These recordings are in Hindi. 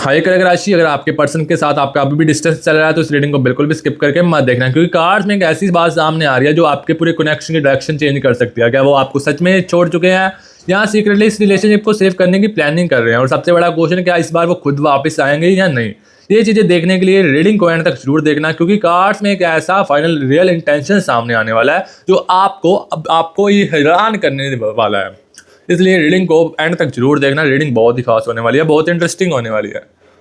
हाई कर्क राशि, अगर आपके पर्सन के साथ आपका अभी भी डिस्टेंस चल रहा है तो इस रीडिंग को बिल्कुल भी स्किप करके मत देखना, क्योंकि कार्ड्स में एक ऐसी बात सामने आ रही है जो आपके पूरे कनेक्शन की डायरेक्शन चेंज कर सकती है। क्या वो आपको सच में छोड़ चुके हैं या सीक्रेटली इस रिलेशनशिप को सेव करने की प्लानिंग कर रहे हैं? और सबसे बड़ा क्वेश्चन, क्या इस बार वो खुद वापस आएंगे या नहीं? ये चीज़ें देखने के लिए रीडिंग को एंड तक जरूर देखना, क्योंकि कार्ड्स में एक ऐसा फाइनल रियल इंटेंशन सामने आने वाला है जो आपको ये हैरान करने वाला है। इसलिए रीडिंग को एंड तक जरूर देखना। रीडिंग बहुत ही खास होने वाली है, बहुत इंटरेस्टिंग होने वाली है।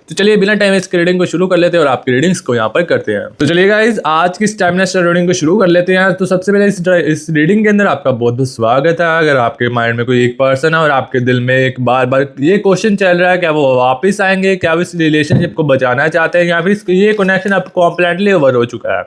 तो चलिए बिना टाइम वेस्ट के रीडिंग को शुरू कर लेते हैं और आपकी रीडिंग्स को यहाँ पर करते हैं। तो चलिए गाइस, आज की स्टैमिना स्टार रीडिंग को शुरू कर लेते हैं। तो सबसे पहले इस रीडिंग के अंदर आपका बहुत बहुत स्वागत है। अगर आपके माइंड में कोई एक पर्सन है और आपके दिल में एक बार बार ये क्वेश्चन चल रहा है, क्या वो वापस आएंगे, क्या वो इस रिलेशनशिप को बचाना चाहते हैं, या फिर ये कनेक्शन अब कॉम्प्लीटली ओवर हो चुका है,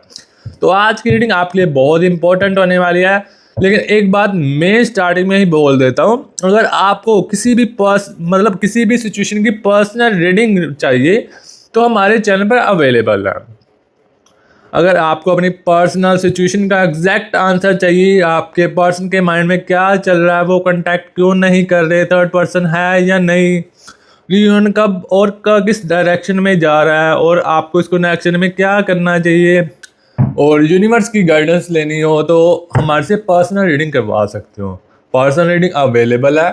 तो आज की रीडिंग आपके लिए बहुत इंपॉर्टेंट होने वाली है। लेकिन एक बात मैं स्टार्टिंग में ही बोल देता हूँ, अगर आपको किसी भी सिचुएशन की पर्सनल रीडिंग चाहिए तो हमारे चैनल पर अवेलेबल है। अगर आपको अपनी पर्सनल सिचुएशन का एग्जैक्ट आंसर चाहिए, आपके पर्सन के माइंड में क्या चल रहा है, वो कांटेक्ट क्यों नहीं कर रहे, थर्ड पर्सन है या नहीं, रियूनियन कब और किस डायरेक्शन में जा रहा है, और आपको इस कनेक्शन में क्या करना चाहिए, और यूनिवर्स की गाइडेंस लेनी हो तो हमारे से पर्सनल रीडिंग करवा सकते हो। पर्सनल रीडिंग अवेलेबल है।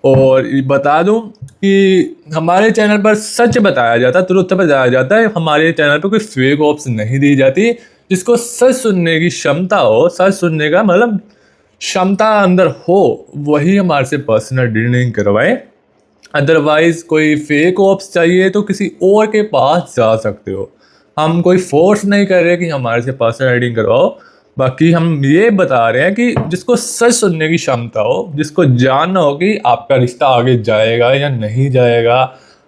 और बता दूं कि हमारे चैनल पर सच बताया जाता है, तुरंत बताया जाता है। हमारे चैनल पर कोई फेक ऑप्स नहीं दी जाती। जिसको सच सुनने की क्षमता हो, सच सुनने का क्षमता अंदर हो, वही हमारे से पर्सनल रीडिंग करवाए। अदरवाइज कोई फेक ऑप्स चाहिए तो किसी और के पास जा सकते हो। हम कोई फोर्स नहीं कर रहे कि हमारे से पर्सनल रीडिंग करवाओ। बाकी हम ये बता रहे हैं कि जिसको सच सुनने की क्षमता हो, जिसको जानना हो कि आपका रिश्ता आगे जाएगा या नहीं जाएगा,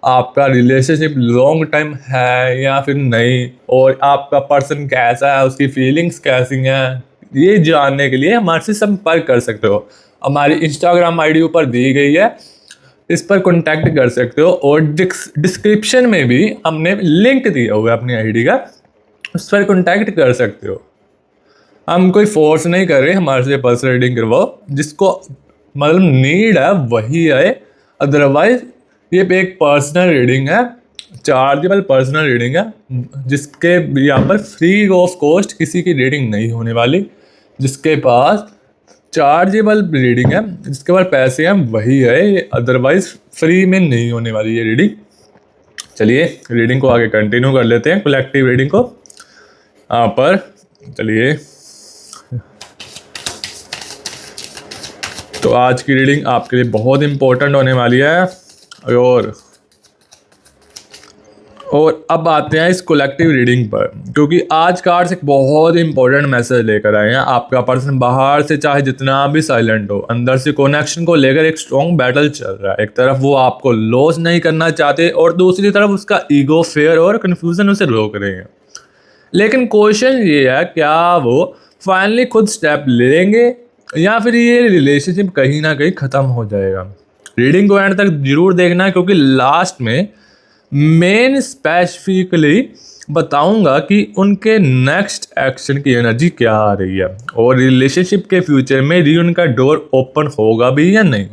आपका रिलेशनशिप लॉन्ग टाइम है या फिर नहीं, और आपका पर्सन कैसा है, उसकी फीलिंग्स कैसी हैं, ये जानने के लिए हमारे से संपर्क कर सकते हो। हमारी इंस्टाग्राम आईडी ऊपर दी गई है, इस पर कांटेक्ट कर सकते हो। और डिस्क्रिप्शन में भी हमने लिंक दिया हुआ है अपनी आईडी का, उस पर कांटेक्ट कर सकते हो। हम कोई फोर्स नहीं कर रहे हमारे से पर्सनल रीडिंग करवाओ, जिसको नीड है वही आए। अदरवाइज ये एक पर्सनल रीडिंग है, चार्जेबल पर्सनल रीडिंग है, जिसके यहाँ पर फ्री ऑफ कॉस्ट किसी की रीडिंग नहीं होने वाली। जिसके पास चार्जेबल रीडिंग है, जिसके पास पैसे हैं, वही है ये, अदरवाइज फ्री में नहीं होने वाली ये रीडिंग। चलिए रीडिंग को आगे कंटिन्यू कर लेते हैं, कलेक्टिव रीडिंग को। यहाँ पर चलिए, तो आज की रीडिंग आपके लिए बहुत इंपॉर्टेंट होने वाली है। और अब आते हैं इस कलेक्टिव रीडिंग पर, क्योंकि आज कार्ड्स एक बहुत इंपॉर्टेंट मैसेज लेकर आए हैं। आपका पर्सन बाहर से चाहे जितना भी साइलेंट हो, अंदर से कनेक्शन को लेकर एक स्ट्रॉन्ग बैटल चल रहा है। एक तरफ वो आपको लॉस नहीं करना चाहते और दूसरी तरफ उसका ईगो, फेयर और कन्फ्यूजन उसे रोक रहे हैं। लेकिन क्वेश्चन ये है, क्या वो फाइनली खुद स्टेप लेंगे या फिर ये रिलेशनशिप कहीं ना कहीं ख़त्म हो जाएगा? रीडिंग को एंड तक जरूर देखना, क्योंकि लास्ट में मेन स्पेसिफिकली बताऊंगा कि उनके नेक्स्ट एक्शन की एनर्जी क्या आ रही है, और रिलेशनशिप के फ्यूचर में रियूनियन का डोर ओपन होगा भी या नहीं।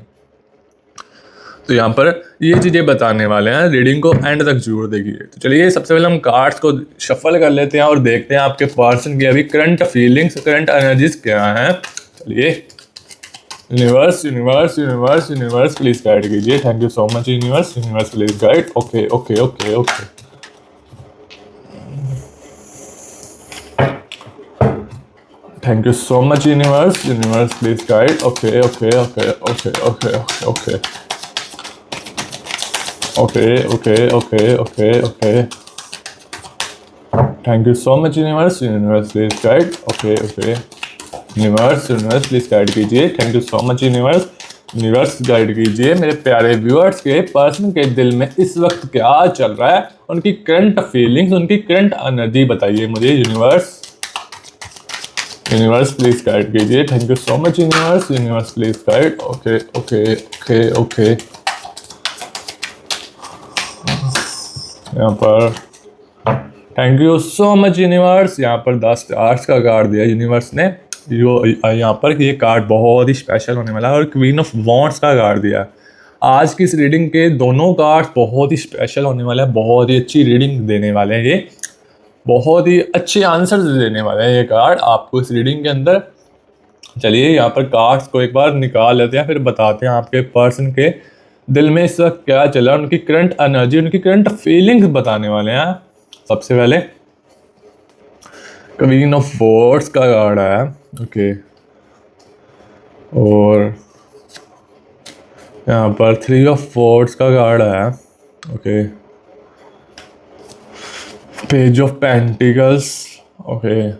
तो यहाँ पर ये चीज़ें बताने वाले हैं, रीडिंग को एंड तक जरूर देखिए। तो चलिए सबसे पहले हम कार्ड्स को शफल कर लेते हैं और देखते हैं आपके पर्सन की अभी करंट फीलिंग्स, करंट एनर्जीज क्या हैं। चलिए, universe universe universe universe please guide कीजिए। Thank you so much universe, universe please guide. Okay okay okay okay, thank you so much universe, universe please guide. Okay okay okay okay okay okay okay okay okay okay, thank you so much universe, universe please guide. Okay okay, universe universe please guide कीजिए। Thank you so much universe, universe guide कीजिए। मेरे प्यारे व्यूअर्स के पर्सन के दिल में इस वक्त क्या चल रहा है, उनकी करंट फीलिंग्स, उनकी करंट एनर्जी बताइए मुझे यूनिवर्स। यूनिवर्स प्लीज गाइड कीजिए। Thank you so much universe, universe please guide. Okay okay okay okay, यहाँ पर thank you so much universe. यहाँ पर 10 स्टार्स का कार्ड दिया यूनिवर्स ने, जो यहाँ पर ये कार्ड बहुत ही स्पेशल होने वाला है। और क्वीन ऑफ वॉन्ड्स का कार्ड दिया। आज की इस रीडिंग के दोनों कार्ड बहुत ही स्पेशल होने वाले हैं, बहुत ही अच्छी रीडिंग देने वाले हैं, ये बहुत ही अच्छे आंसर देने वाले हैं ये कार्ड आपको इस रीडिंग के अंदर। चलिए यहाँ पर कार्ड्स को एक बार निकाल लेते हैं, फिर बताते हैं आपके पर्सन के दिल में इस वक्त क्या चल रहा है, उनकी करंट एनर्जी, उनकी करंट फीलिंग्स बताने वाले हैं। सबसे पहले क्वीन ऑफ वॉर्ड्स का कार्ड है, ओके, और यहाँ पर 3 ऑफ वॉर्ड्स का कार्ड है, okay, page of pentacles, okay,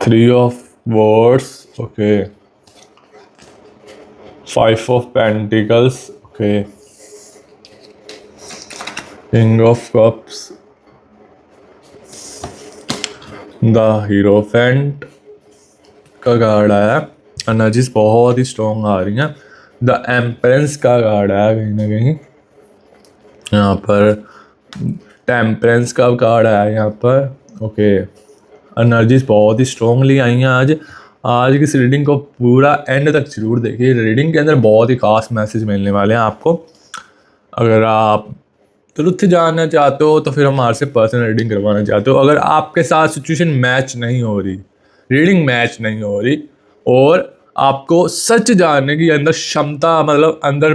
3 of wands, okay, 5 of pentacles, okay, king of cups, the hierophant का कार्ड आया, एनर्जीज बहुत ही स्ट्रॉन्ग आ रही हैं। द एम्परेंस का कार्ड आया कहीं ना कहीं, यहाँ पर टेम्परेंस का कार्ड आया यहाँ पर, ओके, एनर्जीज बहुत ही स्ट्रॉन्गली आई हैं आज। आज की इस रीडिंग को पूरा एंड तक जरूर देखिए, रीडिंग के अंदर बहुत ही खास मैसेज मिलने वाले हैं आपको। अगर आप तुरंत जानना चाहते हो तो फिर हमारे से पर्सनल रीडिंग करवाना चाहते हो, अगर आपके साथ सिचुएशन मैच नहीं हो रही, रीडिंग मैच नहीं हो रही, और आपको सच जानने की अंदर क्षमता, मतलब अंदर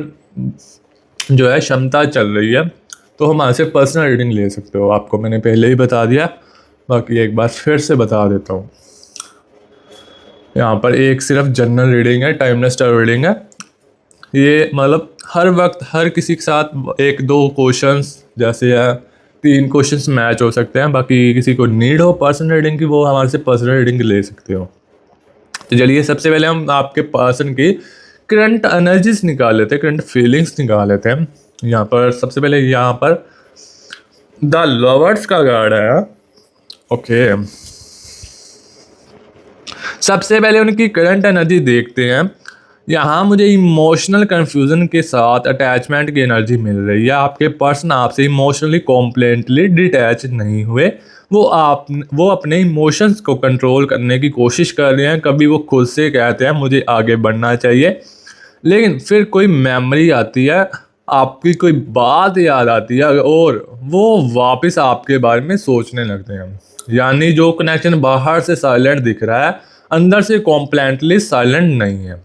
जो है क्षमता चल रही है, तो हमारे से पर्सनल रीडिंग ले सकते हो। आपको मैंने पहले ही बता दिया, बाकी एक बार फिर से बता देता हूँ। यहाँ पर एक सिर्फ जनरल रीडिंग है, टाइमलेस टाइम रीडिंग है। ये मतलब हर वक्त हर किसी के साथ 1-2 क्वेश्चंस जैसे है, 3 क्वेश्चंस मैच हो सकते हैं। बाकी किसी को नीड हो पर्सनल रीडिंग की, वो हमारे से पर्सनल रीडिंग ले सकते हो। तो चलिए सबसे पहले हम आपके पर्सन की करंट एनर्जीज निकाल लेते हैं, करंट फीलिंग्स निकाल लेते हैं। यहाँ पर सबसे पहले यहाँ पर द लवर्स का कार्ड है, ओके। सबसे पहले उनकी करंट एनर्जी देखते हैं। यहाँ मुझे इमोशनल कन्फ्यूजन के साथ अटैचमेंट की एनर्जी मिल रही है। आपके पर्सन आपसे इमोशनली कॉम्प्लेटली डिटैच नहीं हुए, वो अपने इमोशंस को कंट्रोल करने की कोशिश कर रहे हैं। कभी वो खुद से कहते हैं मुझे आगे बढ़ना चाहिए, लेकिन फिर कोई मेमोरी आती है, आपकी कोई बात याद आती है और वो वापस आपके बारे में सोचने लगते हैं। यानी जो कनेक्शन बाहर से साइलेंट दिख रहा है, अंदर से कॉम्प्लेटली साइलेंट नहीं है।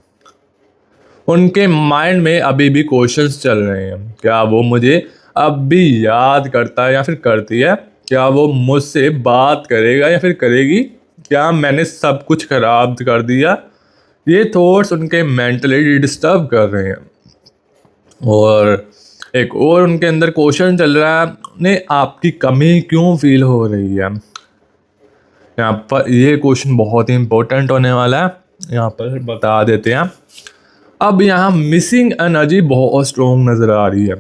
उनके माइंड में अभी भी क्वेश्चंस चल रहे हैं, क्या वो मुझे अब भी याद करता है या फिर करती है, क्या वो मुझसे बात करेगा या फिर करेगी, क्या मैंने सब कुछ खराब कर दिया। ये थॉट्स उनके मेंटली डिस्टर्ब कर रहे हैं। और एक और उनके अंदर क्वेश्चन चल रहा है, उन्हें आपकी कमी क्यों फील हो रही है। यहाँ पर ये क्वेश्चन बहुत ही इंपॉर्टेंट होने वाला है, यहाँ पर बता देते हैं। अब यहाँ मिसिंग एनर्जी बहुत स्ट्रॉन्ग नज़र आ रही है।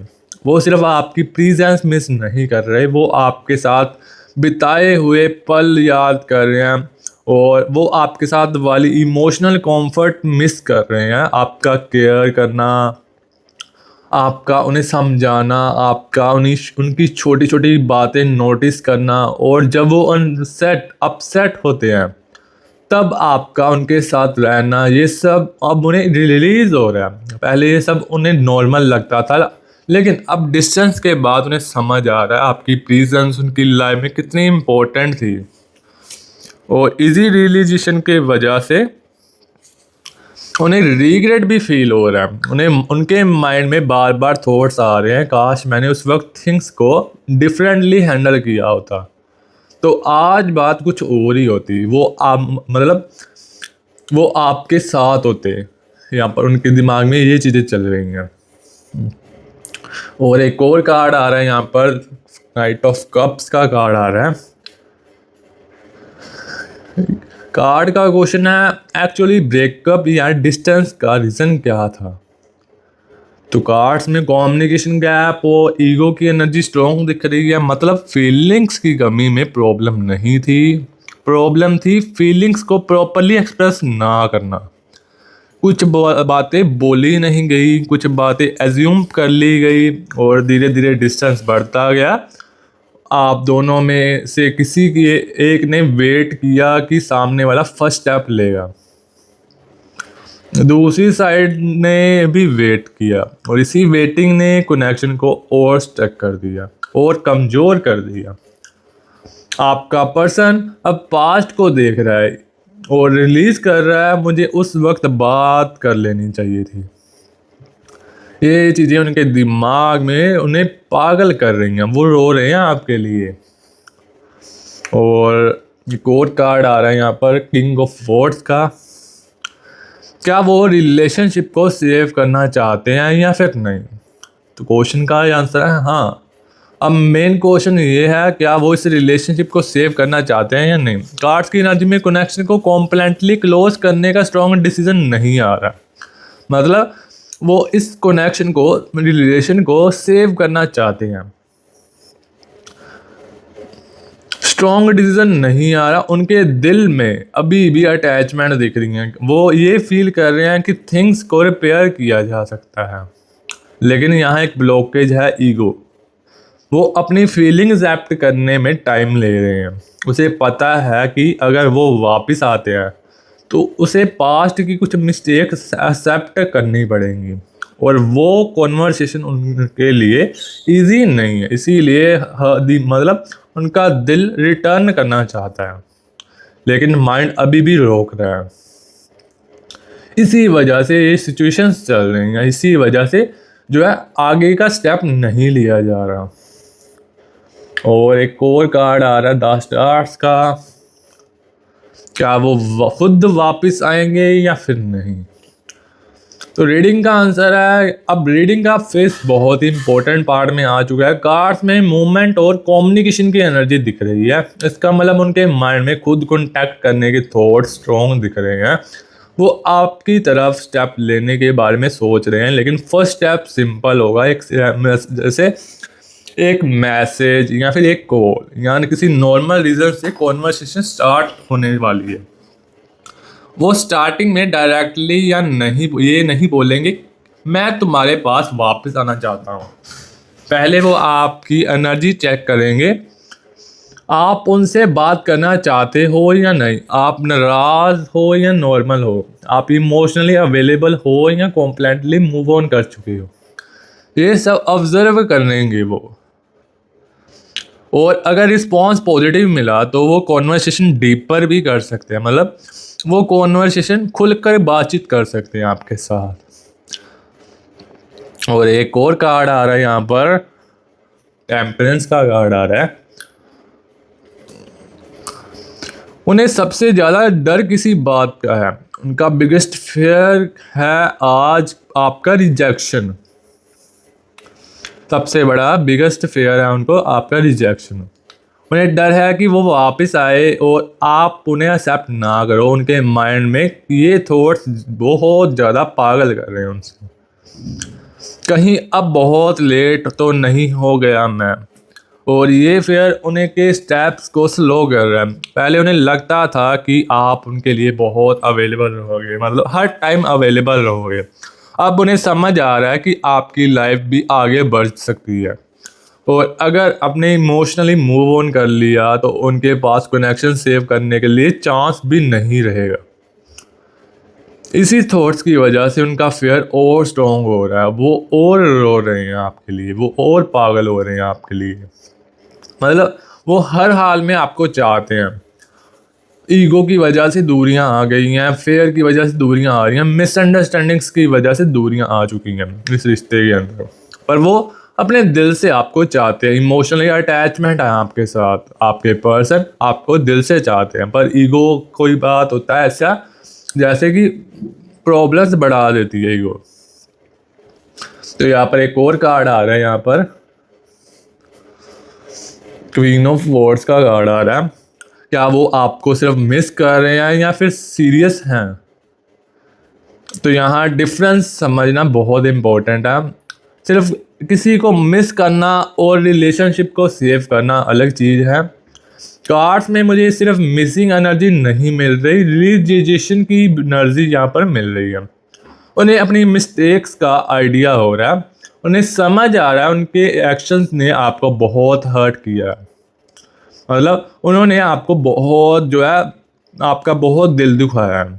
वो सिर्फ आपकी प्रेजेंस मिस नहीं कर रहे, वो आपके साथ बिताए हुए पल याद कर रहे हैं और वो आपके साथ वाली इमोशनल कंफर्ट मिस कर रहे हैं। आपका केयर करना, आपका उन्हें समझाना, आपका उनकी छोटी छोटी बातें नोटिस करना, और जब वो अपसेट होते हैं तब आपका उनके साथ रहना, ये सब अब उन्हें रिलीज हो रहा है। पहले ये सब उन्हें नॉर्मल लगता था, लेकिन अब डिस्टेंस के बाद उन्हें समझ आ रहा है आपकी प्रेजेंस उनकी लाइफ में कितनी इम्पोर्टेंट थी। और इजी रियलाइजेशन के वजह से उन्हें रिग्रेट भी फील हो रहा है। उन्हें उनके माइंड में बार बार थॉट्स आ रहे हैं, काश मैंने उस वक्त थिंग्स को डिफरेंटली हैंडल किया होता, तो आज बात कुछ और ही होती। वो आपके साथ होते। यहाँ पर उनके दिमाग में ये चीज़ें चल रही हैं। और एक और कार्ड आ रहा है यहाँ पर, नाइट ऑफ कप्स का कार्ड आ रहा है। कार्ड का क्वेश्चन है एक्चुअली ब्रेकअप या डिस्टेंस का रीज़न क्या था। तो कार्ड्स में कम्युनिकेशन गैप और ईगो की एनर्जी स्ट्रॉन्ग दिख रही है, मतलब फीलिंग्स की कमी में प्रॉब्लम नहीं थी, प्रॉब्लम थी फीलिंग्स को प्रॉपरली एक्सप्रेस ना करना। कुछ बातें बोली नहीं गई, कुछ बातें एज्यूम कर ली गई और धीरे धीरे डिस्टेंस बढ़ता गया। आप दोनों में से किसी की एक ने वेट किया कि सामने वाला फर्स्ट स्टेप लेगा। दूसरी साइड ने भी वेट किया और इसी वेटिंग ने कनेक्शन को और स्टक कर दिया और कमज़ोर कर दिया। आपका पर्सन अब पास्ट को देख रहा है और रिलीज कर रहा है, मुझे उस वक्त बात कर लेनी चाहिए थी। ये चीज़ें उनके दिमाग में उन्हें पागल कर रही हैं, वो रो रहे हैं आपके लिए। और एक और कार्ड आ रहा है यहाँ पर, किंग ऑफ वॉर्ड्स का। क्या वो रिलेशनशिप को सेव करना चाहते हैं या फिर नहीं? तो क्वेश्चन का आंसर है हाँ। अब मेन क्वेश्चन ये है, क्या वो इस रिलेशनशिप को सेव करना चाहते हैं या नहीं। कार्ड्स की एनर्जी में कनेक्शन को कॉम्प्लीटली क्लोज करने का स्ट्रॉन्ग डिसीजन नहीं आ रहा, मतलब वो इस कनेक्शन को, रिलेशन को सेव करना चाहते हैं। स्ट्रॉन्ग डिसीजन नहीं आ रहा, उनके दिल में अभी भी अटैचमेंट दिख रही है। वो ये फील कर रहे हैं कि थिंग्स को रिपेयर किया जा सकता है, लेकिन यहाँ एक ब्लॉकेज है, ईगो। वो अपनी फीलिंग्स एक्सेप्ट करने में टाइम ले रहे हैं। उसे पता है कि अगर वो वापस आते हैं तो उसे पास्ट की कुछ मिस्टेक एक्सेप्ट करनी पड़ेंगी और वो कॉन्वर्सेशन उनके लिए इजी नहीं है। इसीलिए मतलब उनका दिल रिटर्न करना चाहता है, लेकिन माइंड अभी भी रोक रहा है। इसी वजह से ये सिचुएशंस चल रही हैं, इसी वजह से जो है आगे का स्टेप नहीं लिया जा रहा। और एक और कार्ड आ रहा है, द स्टार्स का। क्या वो खुद वापस आएंगे या फिर नहीं? तो रीडिंग का आंसर है, अब रीडिंग का फेस बहुत ही इंपॉर्टेंट पार्ट में आ चुका है। कार्ड्स में मूवमेंट और कम्युनिकेशन की एनर्जी दिख रही है। इसका मतलब उनके माइंड में खुद कॉन्टैक्ट करने के थॉट स्ट्रॉन्ग दिख रहे हैं। वो आपकी तरफ स्टेप लेने के बारे में सोच रहे हैं, लेकिन फर्स्ट स्टेप सिंपल होगा, एक जैसे एक मैसेज या फिर एक कॉल, यानी किसी नॉर्मल रीजन से कॉन्वर्सेशन स्टार्ट होने वाली है। वो स्टार्टिंग में डायरेक्टली या नहीं ये नहीं बोलेंगे मैं तुम्हारे पास वापस आना चाहता हूँ। पहले वो आपकी एनर्जी चेक करेंगे, आप उनसे बात करना चाहते हो या नहीं, आप नाराज़ हो या नॉर्मल हो, आप इमोशनली अवेलेबल हो या कॉम्प्लीटली मूव ऑन कर चुके हो। ये सब ऑब्जर्व करेंगे वो। और अगर रिस्पॉन्स पॉजिटिव मिला तो वो कॉन्वर्सेशन डीपर भी कर सकते हैं, मतलब वो कॉन्वर्सेशन खुलकर बातचीत कर सकते हैं आपके साथ। और एक और कार्ड आ रहा है यहाँ पर, टेम्परेंस का कार्ड आ रहा है। उन्हें सबसे ज़्यादा डर किसी बात का है, उनका बिगेस्ट फियर है आज आपका रिजेक्शन। सबसे बड़ा बिगेस्ट फेयर है उनको आपका रिजेक्शन। उन्हें डर है कि वो वापस आए और आप उन्हें एक्सेप्ट ना करो। उनके माइंड में ये थॉट्स बहुत ज़्यादा पागल कर रहे हैं उनसे, कहीं अब बहुत लेट तो नहीं हो गया मैं। और ये फेयर उन्हें के स्टेप्स को स्लो कर रहा है। पहले उन्हें लगता था कि आप उनके लिए बहुत अवेलेबल रहोगे, मतलब हर टाइम अवेलेबल रहोगे। अब उन्हें समझ आ रहा है कि आपकी लाइफ भी आगे बढ़ सकती है, और अगर आपने इमोशनली मूव ऑन कर लिया तो उनके पास कनेक्शन सेव करने के लिए चांस भी नहीं रहेगा। इसी थॉट्स की वजह से उनका फेयर और स्ट्रॉन्ग हो रहा है, वो और रो रहे हैं आपके लिए, वो और पागल हो रहे हैं आपके लिए। मतलब वो हर हाल में आपको चाहते हैं। ईगो की वजह से दूरियां आ गई हैं, फेयर की वजह से दूरियां आ रही हैं, मिसअंडरस्टैंडिंग्स की वजह से दूरियां आ चुकी हैं इस रिश्ते के अंदर। पर वो अपने दिल से आपको चाहते हैं, इमोशनली अटैचमेंट है आपके साथ। आपके पर्सन आपको दिल से चाहते हैं, पर ईगो कोई बात होता है ऐसा जैसे कि प्रॉब्लम्स बढ़ा देती है ईगो। तो यहाँ पर एक और कार्ड आ रहा है, यहाँ पर क्वीन ऑफ वॉर्ड्स का कार्ड आ रहा है। क्या वो आपको सिर्फ मिस कर रहे हैं या फिर सीरियस हैं? तो यहाँ डिफरेंस समझना बहुत इम्पोर्टेंट है। सिर्फ किसी को मिस करना और रिलेशनशिप को सेव करना अलग चीज़ है। कार्ड्स में मुझे सिर्फ मिसिंग एनर्जी नहीं मिल रही, रियलाइजेशन की एनर्जी यहाँ पर मिल रही है। उन्हें अपनी मिस्टेक्स का आइडिया हो रहा है, उन्हें समझ आ रहा है उनके एक्शंस ने आपको बहुत हर्ट किया है। मतलब उन्होंने आपको बहुत जो है आपका बहुत दिल दुखाया है,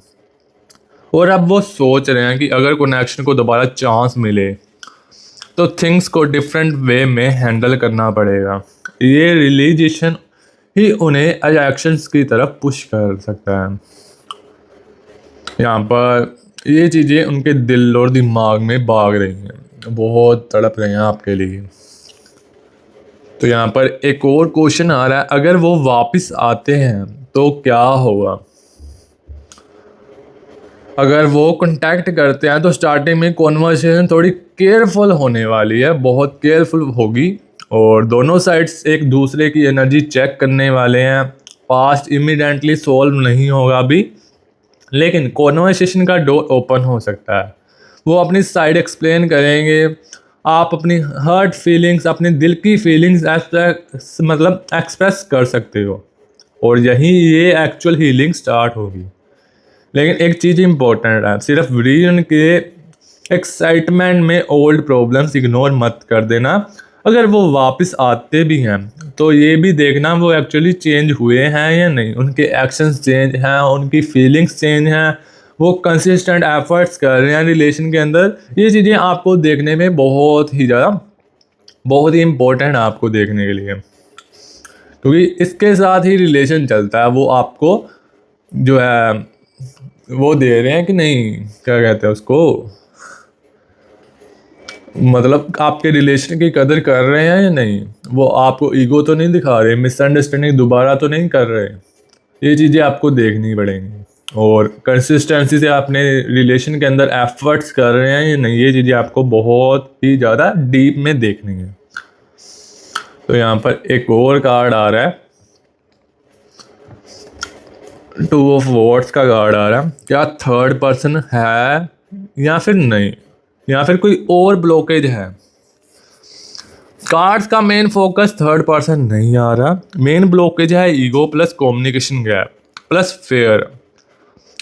और अब वो सोच रहे हैं कि अगर कनेक्शन को दोबारा चांस मिले तो थिंग्स को डिफरेंट वे में हैंडल करना पड़ेगा। ये रियलाइजेशन ही उन्हें एक्शंस की तरफ पुश कर सकता है। यहाँ पर ये चीज़ें उनके दिल और दिमाग में भाग रही हैं, बहुत तड़प रहे हैं आपके लिए। तो यहाँ पर एक और क्वेश्चन आ रहा है, अगर वो वापस आते हैं तो क्या होगा? अगर वो कांटेक्ट करते हैं तो स्टार्टिंग में कॉन्वर्सेशन थोड़ी केयरफुल होने वाली है, बहुत केयरफुल होगी, और दोनों साइड्स एक दूसरे की एनर्जी चेक करने वाले हैं। पास्ट इमीडिएटली सॉल्व नहीं होगा अभी, लेकिन कॉन्वर्सेशन का डोर ओपन हो सकता है। वो अपनी साइड एक्सप्लेन करेंगे, आप अपनी हर्ट फीलिंग्स, अपने दिल की फीलिंग्स मतलब एक्सप्रेस कर सकते हो, और यहीं ये एक्चुअल हीलिंग स्टार्ट होगी। लेकिन एक चीज़ इम्पोर्टेंट है, सिर्फ रीजन के एक्साइटमेंट में ओल्ड प्रॉब्लम्स इग्नोर मत कर देना। अगर वो वापस आते भी हैं तो ये भी देखना वो एक्चुअली चेंज हुए हैं या नहीं, उनके एक्शंस चेंज हैं, उनकी फीलिंग्स चेंज हैं, वो कंसिस्टेंट एफर्ट्स कर रहे हैं रिलेशन के अंदर। ये चीज़ें आपको देखने में बहुत ही इम्पोर्टेंट है आपको देखने के लिए, क्योंकि इसके साथ ही रिलेशन चलता है। वो आपको जो है वो दे रहे हैं कि नहीं, क्या कहते हैं उसको, मतलब आपके रिलेशन की कदर कर रहे हैं या नहीं, वो आपको ईगो तो नहीं दिखा रहे, मिसअंडरस्टैंडिंग दोबारा तो नहीं कर रहे। ये चीज़ें आपको देखनी पड़ेंगी, और कंसिस्टेंसी से अपने रिलेशन के अंदर एफर्ट्स कर रहे हैं या नहीं, ये चीज़ें आपको बहुत ही ज़्यादा डीप में देखनी है। तो यहाँ पर एक और कार्ड आ रहा है, 2 ऑफ वॉर्ड्स का कार्ड आ रहा है। क्या थर्ड पर्सन है या फिर नहीं, या फिर कोई और ब्लॉकेज है? कार्ड्स का मेन फोकस थर्ड पर्सन नहीं आ रहा, मेन ब्लॉकेज है ego plus communication gap plus fair.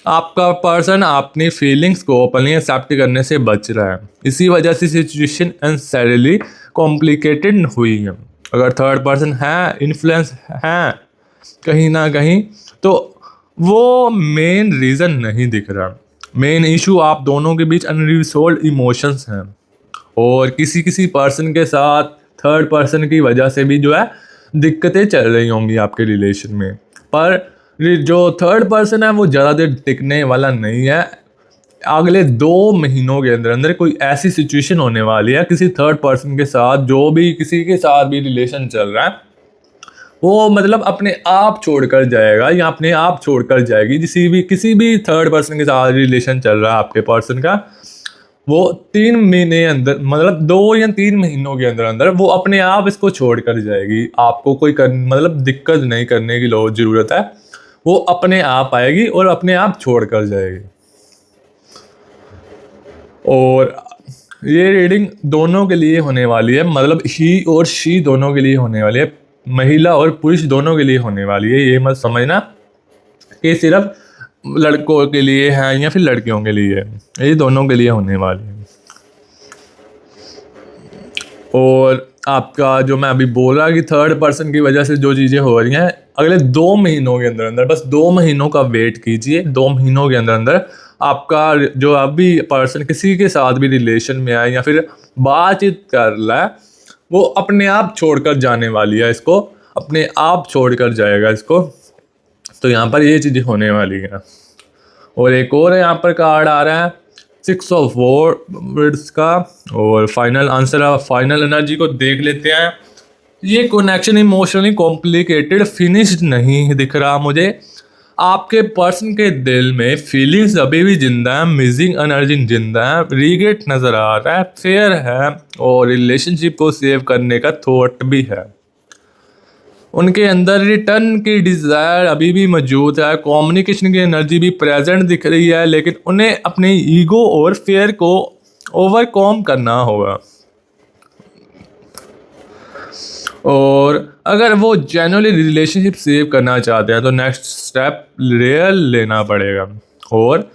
आपका पर्सन अपनी फीलिंग्स को ओपनली एक्सेप्ट करने से बच रहा है, इसी वजह से सिचुएशन अनसेसरीली कॉम्प्लिकेटेड हुई है। अगर थर्ड पर्सन है, इन्फ्लुएंस है कहीं ना कहीं, तो वो मेन रीज़न नहीं दिख रहा। मेन इशू आप दोनों के बीच अनरिजॉल्व्ड इमोशंस हैं, और किसी पर्सन के साथ थर्ड पर्सन की वजह से भी जो है दिक्कतें चल रही होंगी आपके रिलेशन में। पर जो थर्ड पर्सन है वो ज़्यादा देर टिकने वाला नहीं है। अगले 2 महीनों के अंदर अंदर कोई ऐसी सिचुएशन होने वाली है किसी थर्ड पर्सन के साथ, जो भी किसी के साथ भी रिलेशन चल रहा है, वो मतलब अपने आप छोड़कर जाएगा या अपने आप छोड़कर जाएगी। किसी भी थर्ड पर्सन के साथ रिलेशन चल रहा है आपके पर्सन का, वो 3 महीने अंदर, मतलब 2 या 3 महीनों के अंदर अंदर वो अपने आप इसको छोड़कर जाएगी। आपको कोई मतलब दिक्कत नहीं करने की ज़रूरत है, वो अपने आप आएगी और अपने आप छोड़कर जाएगी। और ये रीडिंग दोनों के लिए होने वाली है, मतलब ही और शी दोनों के लिए होने वाली है, महिला और पुरुष दोनों के लिए होने वाली है। ये मत समझना कि सिर्फ लड़कों के लिए है या फिर लड़कियों के लिए है, ये दोनों के लिए होने वाली है। और आपका जो मैं अभी बोल रहा कि थर्ड पर्सन की वजह से जो चीज़ें हो रही हैं, अगले 2 महीनों के अंदर अंदर, बस 2 महीनों का वेट कीजिए। 2 महीनों के अंदर अंदर आपका जो अभी पर्सन किसी के साथ भी रिलेशन में आए या फिर बातचीत कर रहा है, वो अपने आप छोड़कर जाने वाली है, इसको अपने आप छोड़कर जाएगा इसको। तो यहाँ पर ये चीज़ें होने वाली है। और एक और यहाँ पर कार्ड आ रहा है 6 ऑफ वॉर्ड्स का, और फाइनल आंसर है, फाइनल एनर्जी को देख लेते हैं। ये कनेक्शन इमोशनली कॉम्प्लिकेटेड फिनिश्ड नहीं दिख रहा मुझे। आपके पर्सन के दिल में फीलिंग्स अभी भी जिंदा है, मिसिंग एनर्जी जिंदा है, रिग्रेट नज़र आ रहा है, फेयर है, और रिलेशनशिप को सेव करने का थॉट भी है। उनके अंदर रिटर्न की डिज़ायर अभी भी मौजूद है, कम्युनिकेशन की एनर्जी भी प्रेजेंट दिख रही है, लेकिन उन्हें अपने ईगो और फेयर को ओवरकम करना होगा। और अगर वो जेन्युइनली रिलेशनशिप सेव करना चाहते हैं तो नेक्स्ट स्टेप रियल लेना पड़ेगा, और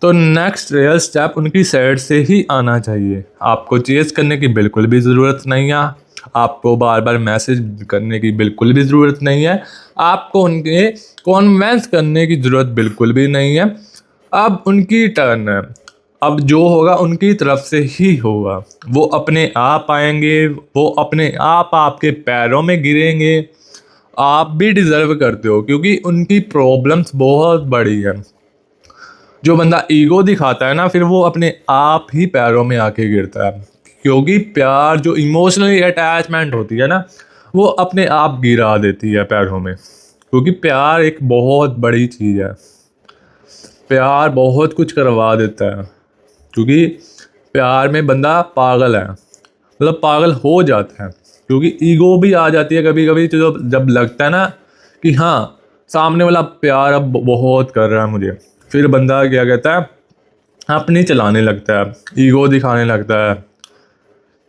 तो नेक्स्ट रियल स्टेप उनकी साइड से ही आना चाहिए। आपको चेस करने की बिल्कुल भी ज़रूरत नहीं है, आपको बार बार मैसेज करने की बिल्कुल भी ज़रूरत नहीं है, आपको उनके कॉन्वेंस करने की ज़रूरत बिल्कुल भी नहीं है। अब उनकी टर्न है, अब जो होगा उनकी तरफ से ही होगा। वो अपने आप आएंगे, वो अपने आप आपके पैरों में गिरेंगे। आप भी डिज़र्व करते हो, क्योंकि उनकी प्रॉब्लम्स बहुत बड़ी है। जो बंदा ईगो दिखाता है ना, फिर वो अपने आप ही पैरों में आके गिरता है, क्योंकि प्यार जो इमोशनली अटैचमेंट होती है ना, वो अपने आप गिरा देती है पैरों में। क्योंकि प्यार एक बहुत बड़ी चीज़ है, प्यार बहुत कुछ करवा देता है। क्योंकि प्यार में बंदा पागल है, मतलब पागल हो जाता है, क्योंकि ईगो भी आ जाती है कभी कभी। तो जब लगता है ना कि हाँ, सामने वाला प्यार अब बहुत कर रहा है मुझे, फिर बंदा क्या कहता है, अपनी चलाने लगता है, ईगो दिखाने लगता है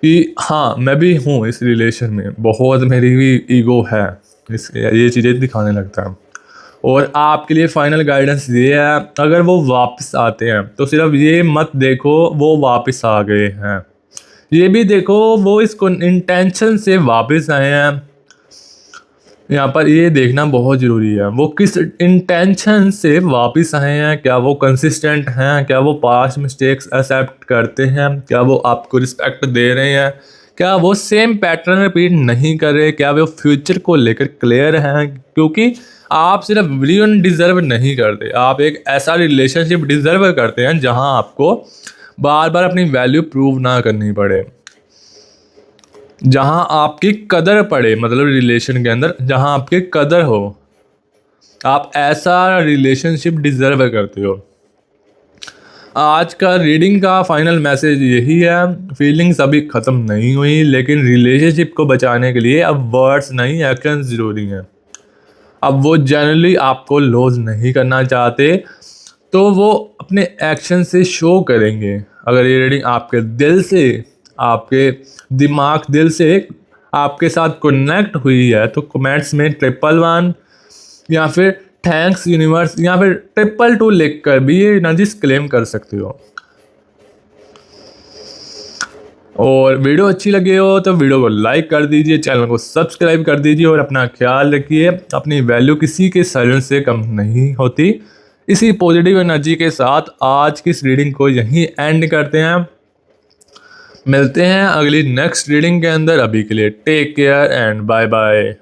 कि हाँ मैं भी हूँ इस रिलेशन में, बहुत मेरी भी ईगो है, इस ये चीज़ें दिखाने लगता है। और आपके लिए फाइनल गाइडेंस ये है, अगर वो वापस आते हैं तो सिर्फ ये मत देखो वो वापस आ गए हैं, ये भी देखो वो इसको इंटेंशन से वापस आए हैं। यहाँ पर ये देखना बहुत ज़रूरी है, वो किस इंटेंशन से वापस आए हैं। क्या वो कंसिस्टेंट हैं, क्या वो पास्ट मिस्टेक्स एक्सेप्ट करते हैं, क्या वो आपको रिस्पेक्ट दे रहे हैं, क्या वो सेम पैटर्न रिपीट नहीं कर रहे, क्या वो फ्यूचर को लेकर क्लियर हैं। क्योंकि आप सिर्फ विलियन डिज़र्व नहीं करते, आप एक ऐसा रिलेशनशिप डिज़र्व करते हैं जहाँ आपको बार बार अपनी वैल्यू प्रूव ना करनी पड़े, जहाँ आपकी कदर पड़े, मतलब रिलेशन के अंदर जहाँ आपकी कदर हो। आप ऐसा रिलेशनशिप डिज़र्व करते हो। आज का रीडिंग का फाइनल मैसेज यही है, फीलिंग्स अभी ख़त्म नहीं हुई, लेकिन रिलेशनशिप को बचाने के लिए अब वर्ड्स नहीं, एक्शन ज़रूरी हैं। अब वो जनरली आपको लॉस नहीं करना चाहते, तो वो अपने एक्शन से शो करेंगे। अगर ये रीडिंग आपके दिल से, आपके दिमाग दिल से आपके साथ कनेक्ट हुई है, तो कमेंट्स में 111 या फिर थैंक्स यूनिवर्स या फिर 222 लिख कर भी ये एनर्जीज क्लेम कर सकते हो। और वीडियो अच्छी लगी हो तो वीडियो को लाइक कर दीजिए, चैनल को सब्सक्राइब कर दीजिए और अपना ख्याल रखिए। अपनी वैल्यू किसी के साइलेंस से कम नहीं होती। इसी पॉजिटिव एनर्जी के साथ आज की इस रीडिंग को यहीं एंड करते हैं। मिलते हैं अगली नेक्स्ट रीडिंग के अंदर। अभी के लिए take care and bye bye.